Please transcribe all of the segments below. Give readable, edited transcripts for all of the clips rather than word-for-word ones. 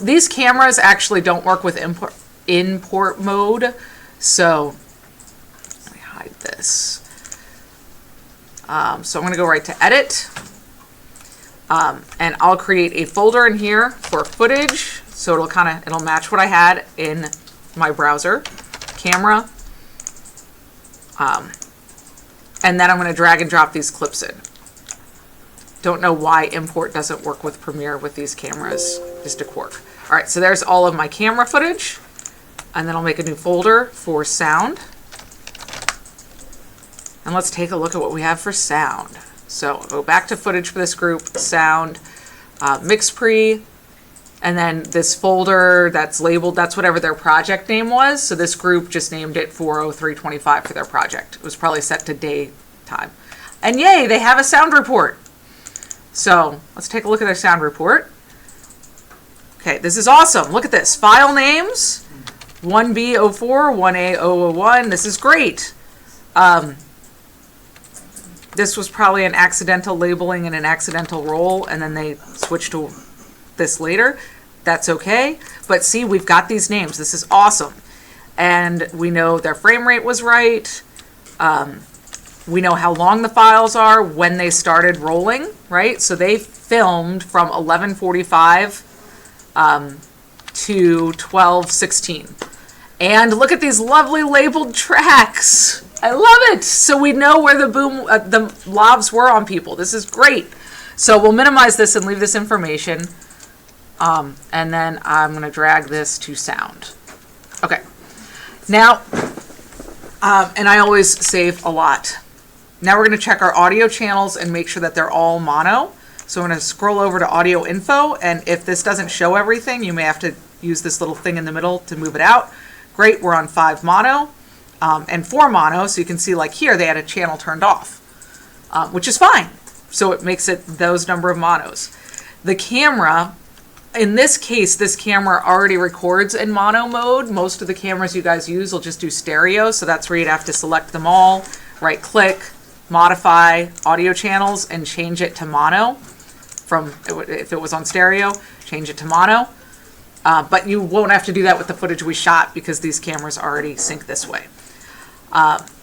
These cameras actually don't work with import mode, so let me hide this. So I'm going to go right to edit, and I'll create a folder in here for footage, so it'll match what I had in my browser, camera, and then I'm going to drag and drop these clips in. Don't know why import doesn't work with Premiere with these cameras, just a quirk. All right, so there's all of my camera footage, and then I'll make a new folder for sound. And let's take a look at what we have for sound. So I'll go back to footage for this group, sound, mix pre, and then this folder that's labeled, that's whatever their project name was. So this group just named it 40325 for their project. It was probably set to daytime. And yay, they have a sound report. So let's take a look at their sound report. Okay, this is awesome. Look at this. File names, 1B04, 1A001. This is great. This was probably an accidental labeling and an accidental roll, and then they switched to this later. That's okay. But see, we've got these names. This is awesome. And we know their frame rate was right. We know how long the files are, when they started rolling, right? So they filmed from 11:45 to 12:16. And look at these lovely labeled tracks. I love it. So we know where the the lavs were on people. This is great. So we'll minimize this and leave this information. And then I'm going to drag this to sound. Okay. Now, and I always save a lot. Now we're going to check our audio channels and make sure that they're all mono. So I'm going to scroll over to audio info, and if this doesn't show everything, you may have to use this little thing in the middle to move it out. Great, we're on 5 mono and 4 mono, so you can see like here they had a channel turned off, which is fine. So it makes it those number of monos. The camera, in this case, this camera already records in mono mode. Most of the cameras you guys use will just do stereo, so that's where you'd have to select them all, right click, modify audio channels, and change it to mono. From, if it was on stereo, change it to mono. But you won't have to do that with the footage we shot because these cameras already sync this way.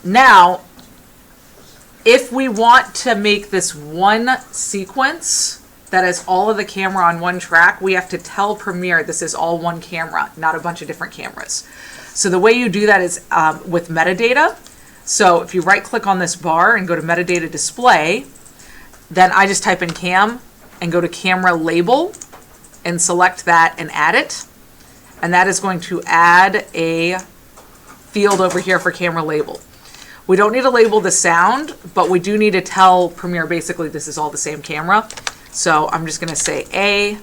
Now, if we want to make this one sequence that is all of the camera on one track, we have to tell Premiere this is all one camera, not a bunch of different cameras. So the way you do that is with metadata. So if you right click on this bar and go to metadata display, then I just type in cam and go to camera label and select that and add it. And that is going to add a field over here for camera label. We don't need to label the sound, but we do need to tell Premiere basically this is all the same camera. So I'm just going to say A,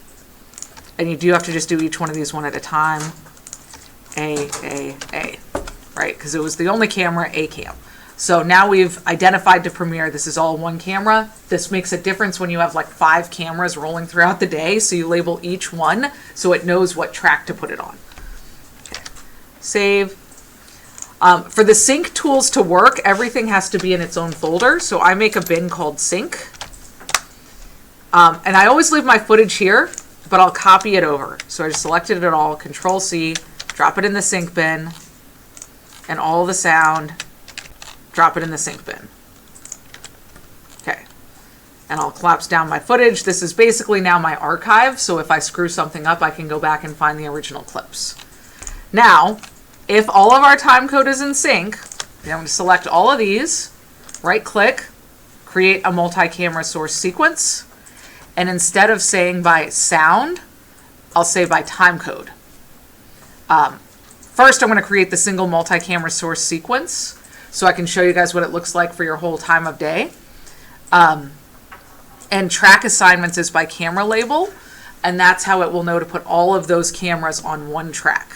and you do have to just do each one of these one at a time. A, right? Because it was the only camera, A cam. So now we've identified to Premiere this is all one camera. This makes a difference when you have like 5 cameras rolling throughout the day. So you label each one so it knows what track to put it on. Okay. Save. For the sync tools to work, everything has to be in its own folder. So I make a bin called sync. And I always leave my footage here, but I'll copy it over. So I just selected it all, Control C, drop it in the sync bin, and all the sound, drop it in the sync bin. Okay. And I'll collapse down my footage. This is basically now my archive. So if I screw something up, I can go back and find the original clips. Now, if all of our time code is in sync, I'm going to select all of these, right click, create a multi-camera source sequence. And instead of saying by sound, I'll say by time code. First, I'm going to create the single multi-camera source sequence so I can show you guys what it looks like for your whole time of day. And track assignments is by camera label, and that's how it will know to put all of those cameras on one track.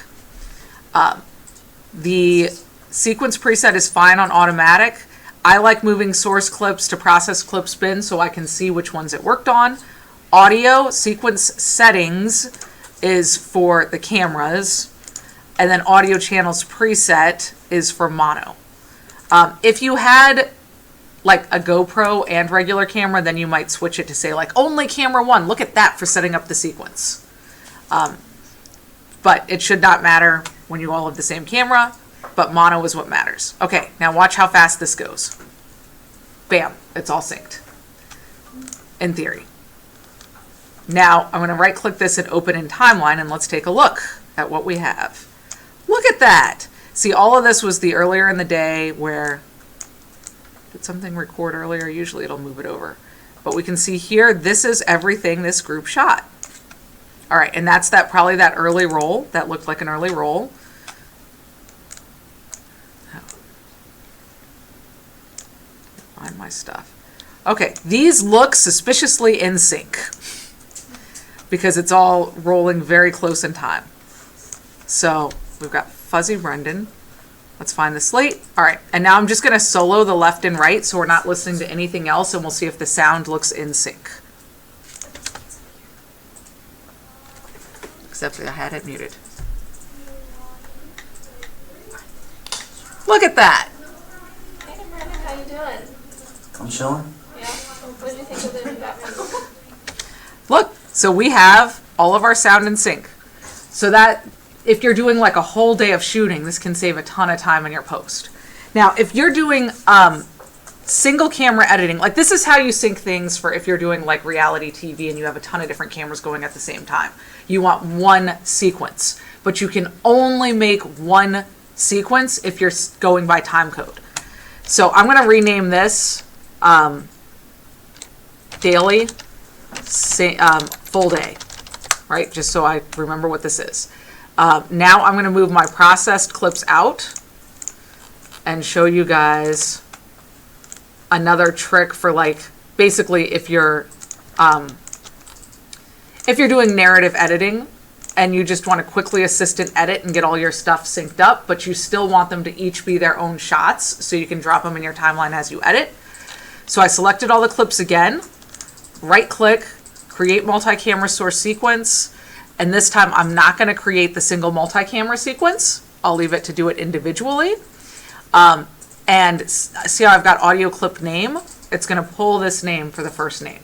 The sequence preset is fine on automatic. I like moving source clips to process clips bin so I can see which ones it worked on. Audio sequence settings is for the cameras, and then audio channels preset is for mono. If you had like a GoPro and regular camera, then you might switch it to say like only camera 1. Look at that for setting up the sequence. but it should not matter when you all have the same camera, but mono is what matters. Okay, now watch how fast this goes. Bam, it's all synced, in theory. Now, I'm going to right-click this and open in timeline, and let's take a look at what we have. Look at that! See, all of this was the earlier in the day where, did something record earlier? Usually it'll move it over. But we can see here, this is everything this group shot. All right, and that's probably that early roll. That looked like an early roll. Find my stuff. Okay, these look suspiciously in sync because it's all rolling very close in time. So we've got Fuzzy Brendan. Let's find the slate. All right, and now I'm just going to solo the left and right so we're not listening to anything else, and we'll see if the sound looks in sync. Except I had it muted. Look at that. Hey, Brendan, how you doing? I'm chilling. Yeah. What did you think of the new Batman? Look, so we have all of our sound in sync. So that if you're doing like a whole day of shooting, this can save a ton of time in your post. Now, if you're doing single camera editing, like this is how you sync things for if you're doing like reality TV and you have a ton of different cameras going at the same time. You want one sequence, but you can only make one sequence if you're going by time code. So I'm going to rename this daily full day, right? Just so I remember what this is. Now I'm going to move my processed clips out and show you guys another trick for like basically if you're doing narrative editing and you just want to quickly assistant edit and get all your stuff synced up, but you still want them to each be their own shots so you can drop them in your timeline as you edit. So I selected all the clips again, right click, create multi-camera source sequence, and this time I'm not going to create the single multi-camera sequence. I'll leave it to do it individually. And see how I've got audio clip name? It's going to pull this name for the first name.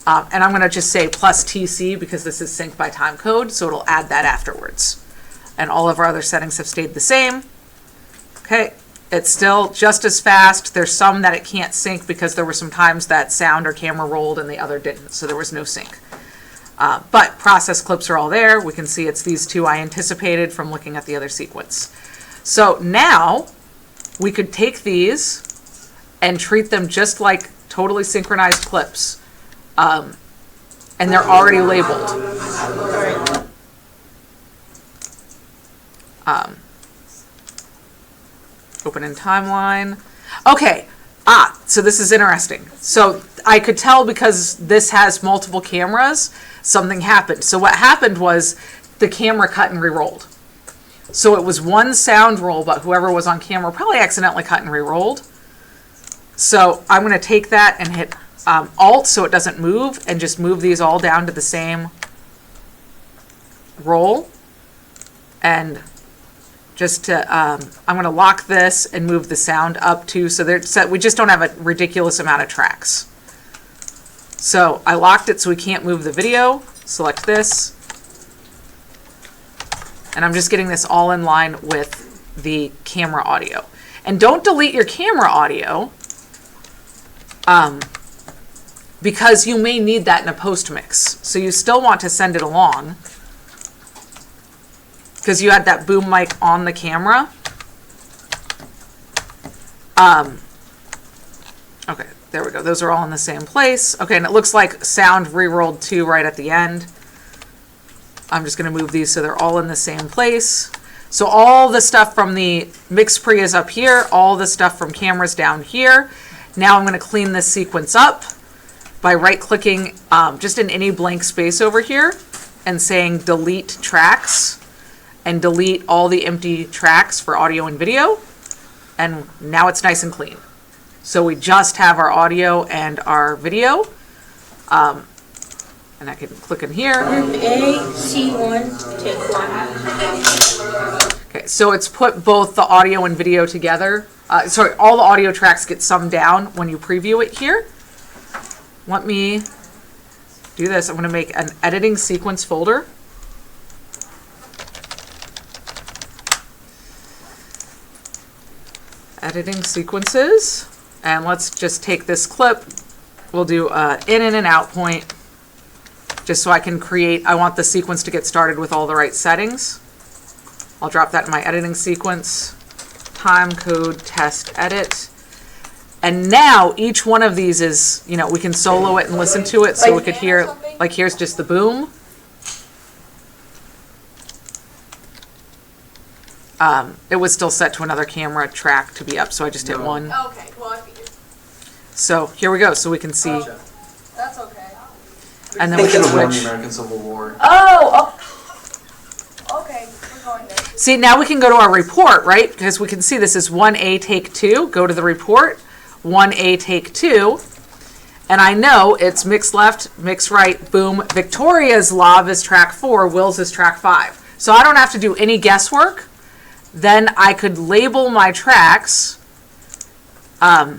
And I'm going to just say plus TC because this is synced by time code, so it'll add that afterwards. And all of our other settings have stayed the same. Okay, it's still just as fast. There's some that it can't sync because there were some times that sound or camera rolled and the other didn't, so there was no sync. But process clips are all there. We can see it's these two I anticipated from looking at the other sequence. So now we could take these and treat them just like totally synchronized clips. And they're already labeled. Open in timeline. Okay. So this is interesting. So I could tell because this has multiple cameras, something happened. So what happened was the camera cut and re-rolled. So it was one sound roll, but whoever was on camera probably accidentally cut and re-rolled. So I'm going to take that and hit Alt so it doesn't move, and just move these all down to the same roll. And just to, I'm going to lock this and move the sound up too, so we just don't have a ridiculous amount of tracks. So I locked it so we can't move the video. Select this. And I'm just getting this all in line with the camera audio. And don't delete your camera audio because you may need that in a post mix. So you still want to send it along because you had that boom mic on the camera. Okay, there we go. Those are all in the same place. Okay, and it looks like sound re-rolled too right at the end. I'm just going to move these so they're all in the same place. So all the stuff from the mix pre is up here, all the stuff from cameras down here. Now I'm going to clean this sequence up by right-clicking just in any blank space over here and saying delete tracks, and delete all the empty tracks for audio and video. And now it's nice and clean. So we just have our audio and our video. And I can click in here. Group A, C1, take 1. Okay, so it's put both the audio and video together. Sorry, all the audio tracks get summed down when you preview it here. Let me do this. I'm going to make an editing sequence folder. editing sequences, and let's just take this clip. We'll do in and an out point, just so I can create, I want the sequence to get started with all the right settings. I'll drop that in my editing sequence, timecode test edit. And now each one of these is, you know, we can solo it and listen to it so we could hear, like here's just the boom. It was still set to another camera track to be up, so I just hit one. Okay, well, I figured. So here we go, so we can see. Gotcha. That's okay. And then we can Thinking of won the switch. American Civil War. Okay, we're going there. See, now we can go to our report, right? Because we can see this is 1A take 2. Go to the report, 1A take 2. And I know it's mix left, mix right, boom. Victoria's lob is track 4, Will's is track 5. So I don't have to do any guesswork. Then I could label my tracks. I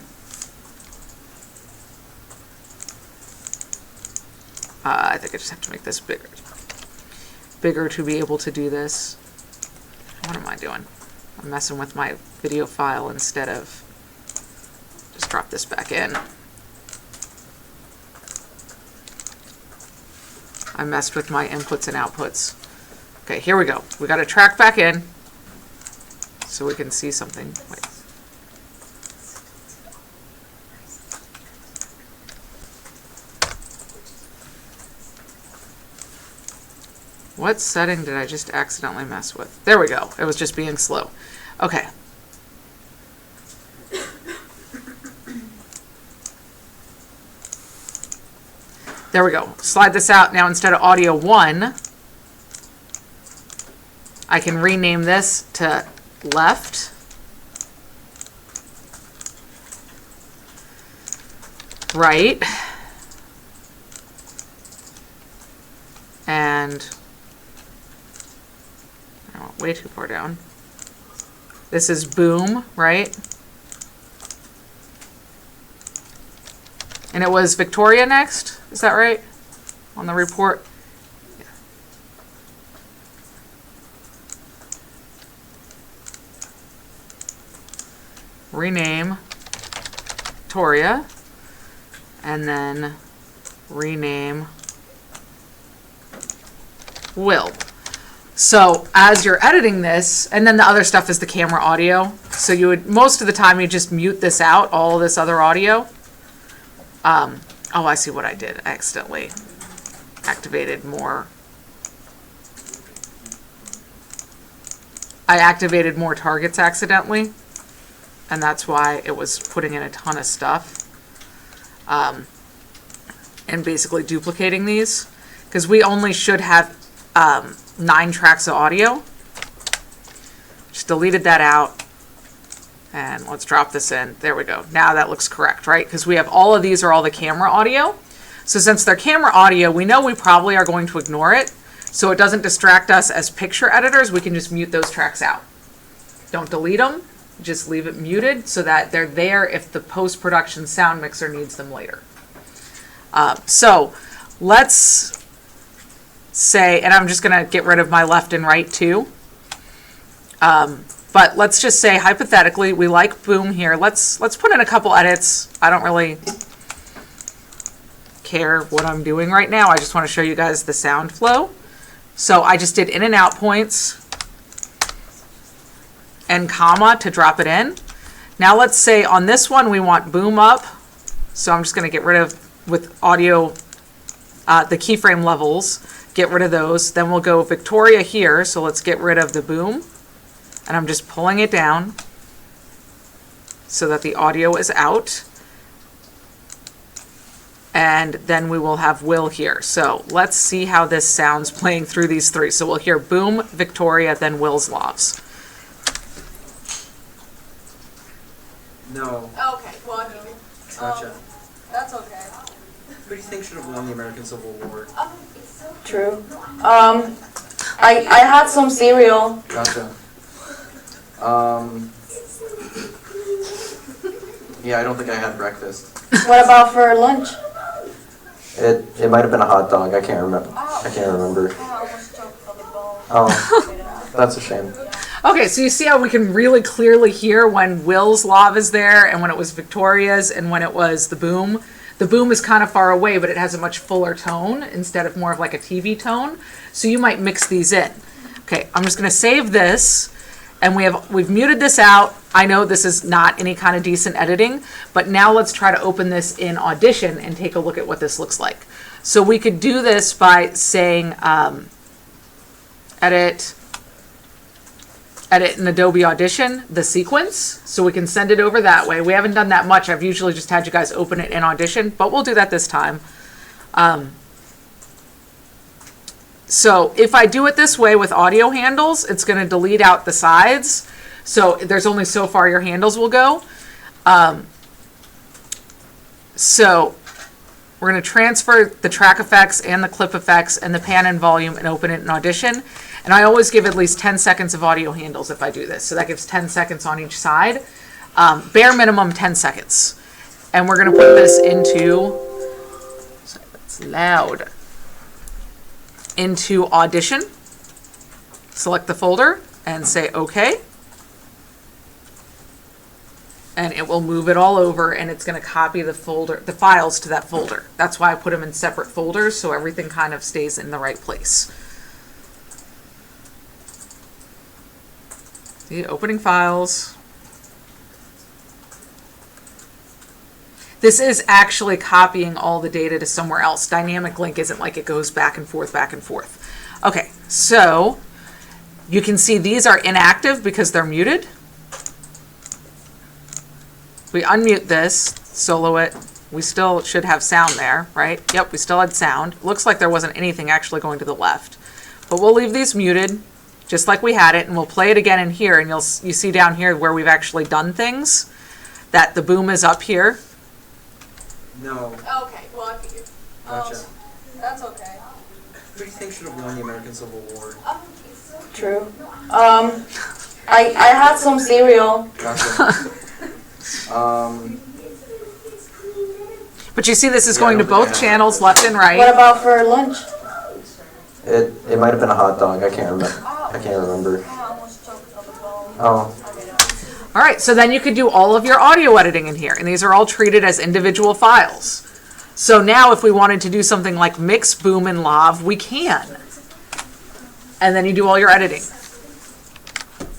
think I just have to make this bigger to be able to do this. What am I doing? I'm messing with my video file instead of just drop this back in. I messed with my inputs and outputs. Okay, here we go. We got to track back in so we can see something. Wait. What setting did I just accidentally mess with? There we go. It was just being slow. Okay. There we go. Slide this out. Now instead of audio 1, I can rename this to left, right, and I went way too far down. This is boom, right? And it was Victoria next, is that right? On the report? Yeah. Rename Victoria, and then rename Will. So as you're editing this, and then the other stuff is the camera audio. So you would, most of the time you just mute this out, all of this other audio. Oh, I see what I did. I accidentally activated more. I activated more targets accidentally, and that's why it was putting in a ton of stuff. And basically duplicating these, because we only should have 9 tracks of audio. Just deleted that out. And let's drop this in. There we go. Now that looks correct, right? Because we have all of these are all the camera audio. So since they're camera audio, we know we probably are going to ignore it. So it doesn't distract us as picture editors. We can just mute those tracks out. Don't delete them. Just leave it muted so that they're there if the post-production sound mixer needs them later. So let's say, and I'm just going to get rid of my left and right too. But let's just say hypothetically we like boom here. Let's put in a couple edits. I don't really care what I'm doing right now. I just want to show you guys the sound flow. So I just did in and out points and comma to drop it in. Now let's say on this one we want boom up. So I'm just going to get rid of, with audio, the keyframe levels, get rid of those. Then we'll go Victoria here. So let's get rid of the boom. And I'm just pulling it down so that the audio is out. And then we will have Will here. So let's see how this sounds playing through these 3. So we'll hear boom, Victoria, then Will's lobs. No. Okay, well, I figured. Gotcha. That's okay. Who do you think should have won the American Civil War? True. I had some cereal. Gotcha. Yeah, I don't think I had breakfast. What about for lunch? It might have been a hot dog. I can't remember. I can't remember. Oh, that's a shame. Okay, so you see how we can really clearly hear when Will's lav is there and when it was Victoria's and when it was the boom. The boom is kind of far away, but it has a much fuller tone instead of more of like a TV tone. So you might mix these in. Okay, I'm just gonna save this, and we've muted this out. I know this is not any kind of decent editing, but now let's try to open this in Audition and take a look at what this looks like. So we could do this by saying edit in Adobe Audition, the sequence, so we can send it over that way. We haven't done that much. I've usually just had you guys open it in Audition, but we'll do that this time. So if I do it this way with audio handles, it's going to delete out the sides. So there's only so far your handles will go. So we're going to transfer the track effects and the clip effects and the pan and volume and open it in Audition. And I always give at least 10 seconds of audio handles if I do this. So that gives 10 seconds on each side. Bare minimum 10 seconds. And we're going to put this into, sorry, that's loud, into Audition. Select the folder and say OK. And it will move it all over, and it's going to copy the files to that folder. That's why I put them in separate folders, so everything kind of stays in the right place. See, opening files. This is actually copying all the data to somewhere else. Dynamic link isn't like it goes back and forth, back and forth. Okay, so you can see these are inactive because they're muted. We unmute this, solo it. We still should have sound there, right? Yep, we still had sound. Looks like there wasn't anything actually going to the left. But we'll leave these muted, just like we had it, and we'll play it again in here, and you see down here where we've actually done things, that the boom is up here. No. Okay, well, I figured. Gotcha. That's okay. Who do you think should have won the American Civil War? True. I had some cereal. Gotcha. But you see this is Yeah, going I to don't think I both have channels, left and What right. about for lunch? It might have been a hot dog. I can't remember. I almost choked on the bone. Oh. All right, so then you could do all of your audio editing in here, and these are all treated as individual files. So now if we wanted to do something like mix, boom, and lav, we can. And then you do all your editing.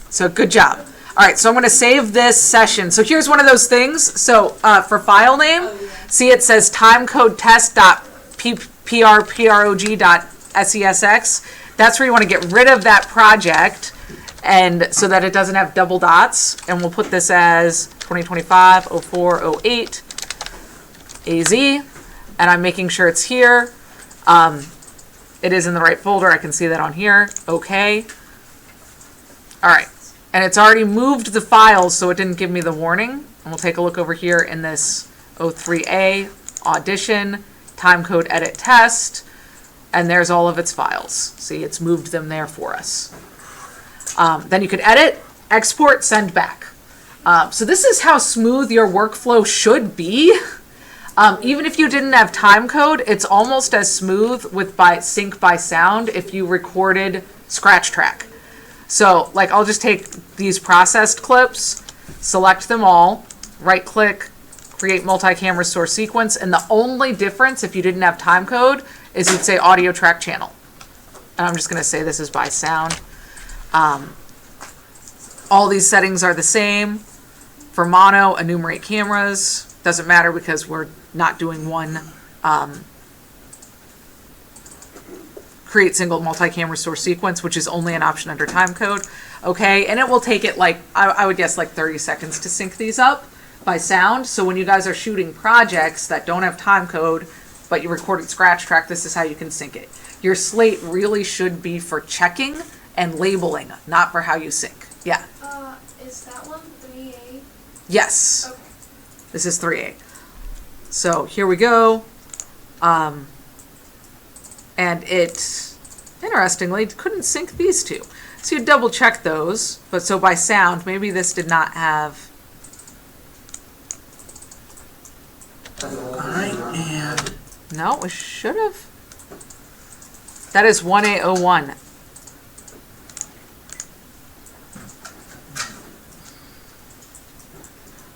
So good job. All right, so I'm going to save this session. So here's one of those things. So for file name, see it says timecode test.prprog.sesx. That's where you want to get rid of that project, and so that it doesn't have double dots. And we'll put this as 2025-04-08 AZ, and I'm making sure it's here. It is in the right folder. I can see that on here. Okay. All right. And it's already moved the files, so it didn't give me the warning. And we'll take a look over here in this 03A, Audition, timecode edit test, and there's all of its files. See, it's moved them there for us. Then you could edit, export, send back. So this is how smooth your workflow should be. Even if you didn't have timecode, it's almost as smooth with sync by sound if you recorded scratch track. So, like, I'll just take these processed clips, select them all, right-click, create multi-camera source sequence, and the only difference, if you didn't have timecode, is you'd say audio track channel. And I'm just going to say this is by sound. All these settings are the same. For mono, enumerate cameras. Doesn't matter because we're not doing one. Create single multi-camera source sequence, which is only an option under timecode. Okay, and it will take it like, I would guess like 30 seconds to sync these up by sound. So when you guys are shooting projects that don't have timecode, but you recorded scratch track, this is how you can sync it. Your slate really should be for checking and labeling, not for how you sync. Yeah. Is that one 3A? Yes. Okay. This is 3A. So here we go. And it, interestingly, couldn't sync these two. So you double check those, but so by sound, maybe this did not have. No, we should have. That is 1A01.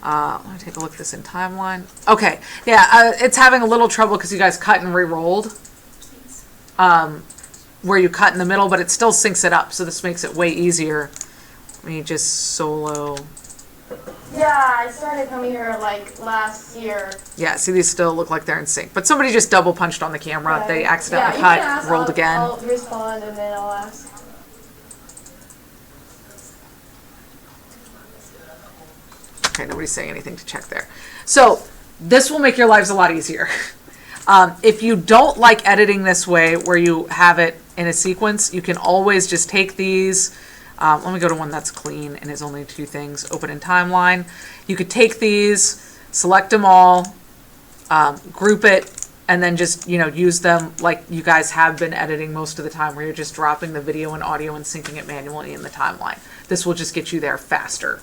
Let me take a look at this in timeline. Okay, yeah, it's having a little trouble because you guys cut and re-rolled. Where you cut in the middle, but it still syncs it up, so this makes it way easier. Let me just solo. Yeah, I started coming here like last year. Yeah, see, these still look like they're in sync, but somebody just double punched on the camera. Right. They accidentally you cut, can ask, rolled again. I'll respond and then I'll ask. Okay, nobody's saying anything to check there. So this will make your lives a lot easier. If you don't like editing this way, where you have it in a sequence, you can always just take these. Let me go to one that's clean and is only 2 things, open in timeline. You could take these, select them all, group it, and then just, use them like you guys have been editing most of the time, where you're just dropping the video and audio and syncing it manually in the timeline. This will just get you there faster.